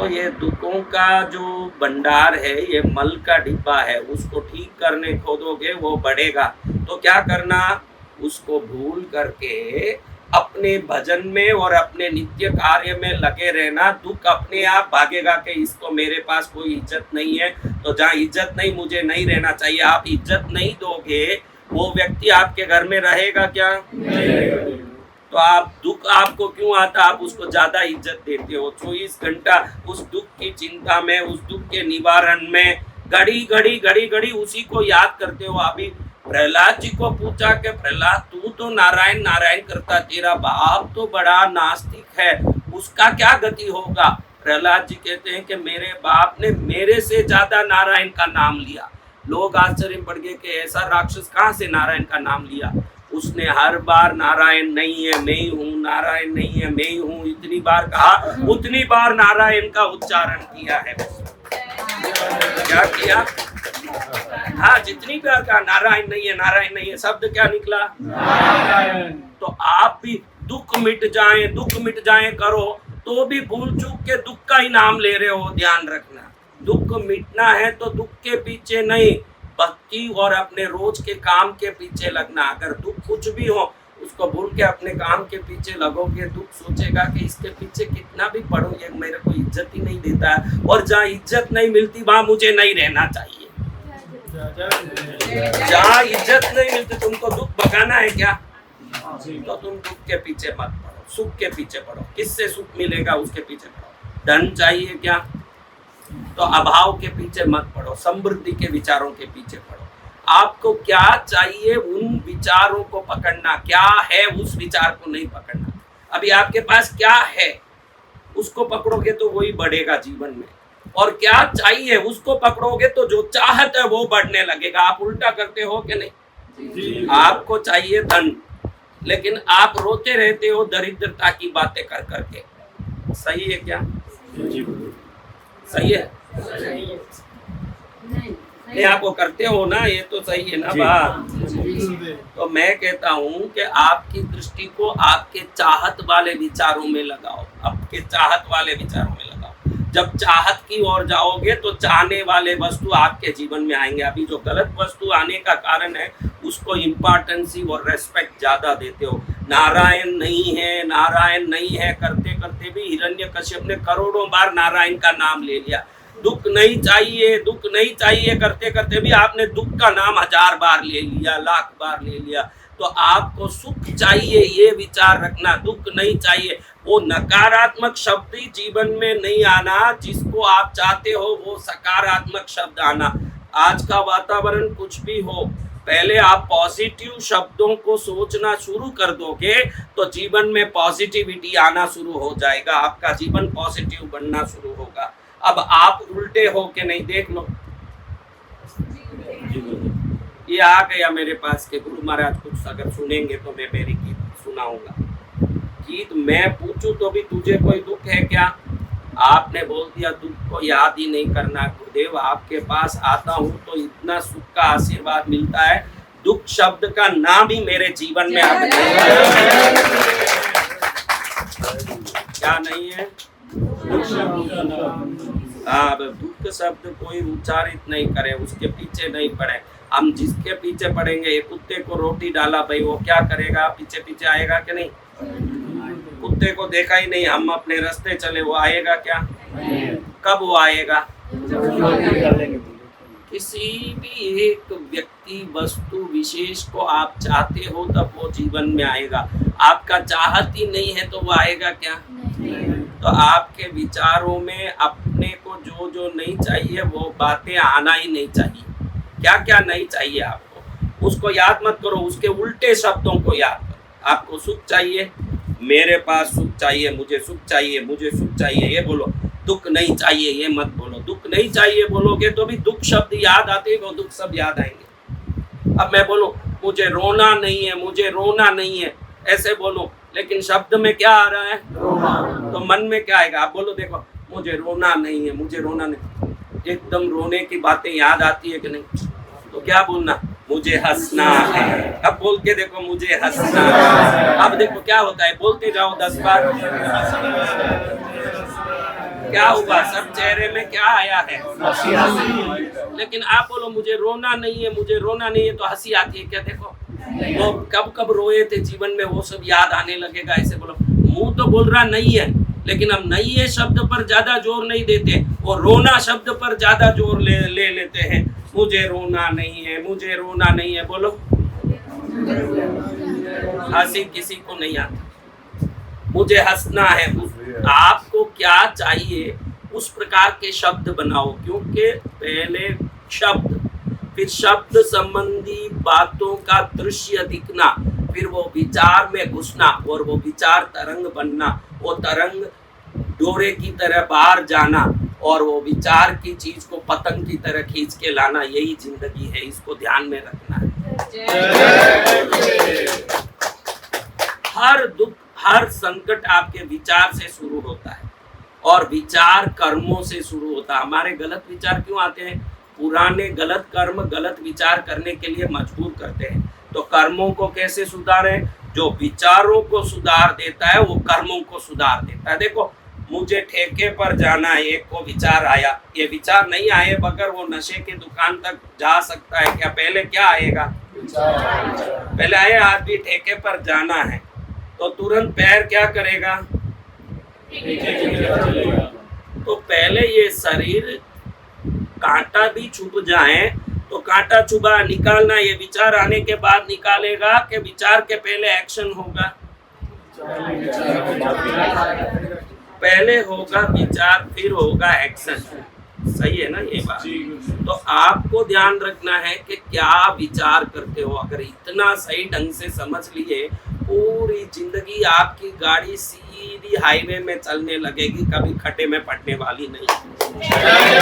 तो ये दुखों का जो भंडार है, ये मल का डिब्बा है, उसको ठीक करने खोदोगे वो बढ़ेगा। तो क्या करना, उसको भूल करके अपने भजन में और अपने नित्य कार्य में लगे रहना। दुख अपने आप भागेगा कि इसको मेरे पास कोई इज्जत नहीं है, तो जहाँ इज्जत नहीं, मुझे नहीं रहना चाहिए। आप इज्जत नहीं दोगे, वो व्यक्ति आपके घर में रहेगा क्या? नहीं। तो आप दुख आपको क्यों आता, आप उसको ज्यादा इज्जत देते हो। 24 घंटा उस दुख की चिंता में, उस दुख के निवारण में घड़ी उसी को याद करते हो। अभी प्रहलाद जी को पूछा कि प्रहलाद तू तो नारायण नारायण करता, तेरा बाप तो बड़ा नास्तिक है, उसका क्या गति होगा? प्रहलाद जी कहते हैं कि मेरे बाप ने मेरे से ज्यादा नारायण का नाम लिया। लोग आश्चर्य पड़ गए कि ऐसा राक्षस कहाँ से नारायण का नाम लिया। उसने हर बार नारायण नहीं है मैं ही हूँ, नारायण नहीं है मैं ही हूँ इतनी बार कहा, उतनी बार नारायण का उच्चारण किया है। क्या किया? हाँ, जितनी बार कहा नारायण नहीं है, नारायण नहीं है, शब्द क्या निकला? नारायण। तो आप भी दुख मिट जाए करो तो भी भूल चूक के दुख का ही नाम ले रहे हो। ध्यान रखना, दुख मिटना है तो दुख के पीछे नहीं, भक्ति और अपने रोज के काम के पीछे लगना। अगर दुख कुछ भी हो, उसको भूल के अपने काम के पीछे लगोगे, दुख सोचेगा कि इसके पीछे कितना भी पढ़ो ये मेरे को इज्जत ही नहीं देता है, और जहाँ इज्जत नहीं मिलती वहां मुझे नहीं रहना चाहिए। जहाँ इज्जत नहीं मिलती, तुमको दुख भगाना है क्या? तो तुम दुख के पीछे मत पड़ो, सुख के पीछे पड़ो। किससे सुख मिलेगा उसके पीछे पड़ो। धन चाहिए क्या? तो अभाव के पीछे मत पड़ो, समृद्धि के विचारों के पीछे पड़ो। आपको क्या चाहिए, उन विचारों को पकड़ना। क्या है उस विचार को नहीं पकड़ना। अभी आपके पास क्या है उसको पकड़ोगे तो वही बढ़ेगा जीवन में, और क्या चाहिए उसको पकड़ोगे तो जो चाहत है वो बढ़ने लगेगा। आप उल्टा करते हो कि नहीं? आपको चाहिए धन, लेकिन आप रोते रहते हो दरिद्रता की बातें कर करके। सही है क्या? सही है? नहीं, आप वो करते हो ना, ये तो सही है ना बात। तो मैं कहता हूँ कि आपकी दृष्टि को आपके चाहत वाले विचारों में लगाओ, आपके चाहत वाले विचारों में लगाओ। जब चाहत की ओर जाओगे तो चाहने वाले वस्तु आपके जीवन में आएंगे। अभी जो गलत वस्तु आने का कारण है उसको इम्पोर्टेंस और रेस्पेक्ट ज्यादा देते हो। नारायण नहीं है करते करते भी हिरण्यकश्यप ने करोड़ों बार नारायण का नाम ले लिया। दुख नहीं चाहिए करते करते भी आपने दुख का नाम 1000 बार ले लिया, लाख बार ले लिया। तो आपको सुख चाहिए, ये विचार रखना। दुख नहीं चाहिए, वो नकारात्मक शब्द ही जीवन में नहीं आना। जिसको आप चाहते हो वो सकारात्मक शब्द आना। आज का वातावरण कुछ भी हो, पहले आप पॉजिटिव शब्दों को सोचना शुरू कर दोगे तो जीवन में पॉजिटिविटी आना शुरू हो जाएगा, आपका जीवन पॉजिटिव बनना शुरू होगा। अब आप उल्टे हो के नहीं, देख लो। ये आ गया मेरे पास के गुरु महाराज कुछ अगर सुनेंगे तो मैं मेरी गीत सुनाऊंगा। गीत मैं पूछूं तो भी तुझे कोई दुख है क्या? आपने बोल दिया दुख को याद ही नहीं करना। गुरुदेव आपके पास आता हूँ तो इतना सुख का आशीर्वाद मिलता है, दुख शब्द का नाम ही मेरे जीवन में अब क्या नहीं है। अब दुख शब्द कोई उच्चारित नहीं करे, उसके पीछे नहीं पड़े। हम जिसके पीछे पड़ेंगे, एक कुत्ते को रोटी डाला भाई, वो क्या करेगा? पीछे पीछे आएगा कि नहीं? कुत्ते को देखा ही नहीं, हम अपने रास्ते चले, वो आएगा क्या? कब वो आएगा? किसी भी एक व्यक्ति वस्तु विशेष को आप चाहते हो तब वो जीवन में आएगा। आपका चाहत ही नहीं है तो वो आएगा क्या? तो आपके विचारों में अपने को जो जो नहीं चाहिए वो बातें आना ही नहीं चाहिए। क्या क्या नहीं चाहिए आपको, उसको याद मत करो, उसके उल्टे शब्दों को याद करो। आपको सुख चाहिए, मेरे पास सुख चाहिए, मुझे सुख चाहिए, ये बोलो। दुख नहीं चाहिए ये मत बोलो। दुख नहीं चाहिए बोलोगे तो भी दुख शब्द याद आते हैं, वो दुख सब याद आएंगे। अब मैं बोलूं मुझे रोना नहीं है, ऐसे बोलो, लेकिन शब्द में क्या आ रहा है? तो मन में क्या आएगा? आप बोलो, देखो मुझे रोना नहीं है, एकदम रोने की बातें याद आती है कि नहीं? तो क्या बोलना? मुझे हंसना है। अब बोल के देखो, मुझे हंसना है। अब देखो क्या होता है, बोलते जाओ 10 बार। क्या हुआ? सब चेहरे में क्या आया है? लेकिन आप बोलो मुझे रोना नहीं है, मुझे रोना नहीं है, तो हंसी आती है क्या? देखो तो कब कब रोए थे जीवन में वो सब याद आने लगेगा। ऐसे बोलो मुंह तो बोल रहा नहीं है, लेकिन हम नहीं है शब्द पर ज्यादा जोर नहीं देते, वो रोना शब्द पर ज्यादा जोर ले लेते हैं। मुझे रोना नहीं है, मुझे रोना नहीं है, बोलो हंसी किसी को नहीं आता। मुझे हंसना है। आपको क्या चाहिए उस प्रकार के शब्द बनाओ, क्योंकि पहले शब्द, फिर शब्द संबंधी बातों का दृश्य दिखना, फिर वो विचार में घुसना और वो विचार तरंग बनना, वो तरंग डोरे की तरह बाहर जाना और वो विचार की चीज को पतंग की तरह खींच के लाना। यही जिंदगी है, इसको ध्यान में रखना है। हर दुख, हर संकट आपके विचार से शुरू होता है और विचार कर्मों से शुरू होता है। हमारे गलत विचार क्यों आते हैं? पुराने गलत कर्म गलत विचार करने के लिए मजबूर करते हैं। तो कर्मों को कैसे सुधारें? जो विचारों को सुधार देता है वो कर्मों को सुधार देता है। देखो मुझे ठेके पर जाना है, एक को विचार आया, ये विचार नहीं आए बगैर वो नशे की दुकान तक जा सकता है क्या? पहले क्या आएगा? पहले आए आदमी ठेके पर जाना है, तो तुरंत पैर क्या करेगा? तो पहले ये शरीर कांटा भी छुप जाए तो कांटा चुभा निकालना, ये विचार आने के बाद निकालेगा कि विचार के पहले एक्शन होगा? पहले होगा विचार फिर होगा एक्शन। सही है ना ये बात? तो आपको ध्यान रखना है कि क्या विचार करते हो। अगर इतना सही ढंग से समझ लिए, पूरी जिंदगी आपकी गाड़ी सीधी हाईवे में चलने लगेगी, कभी खड्डे में पड़ने वाली नहीं।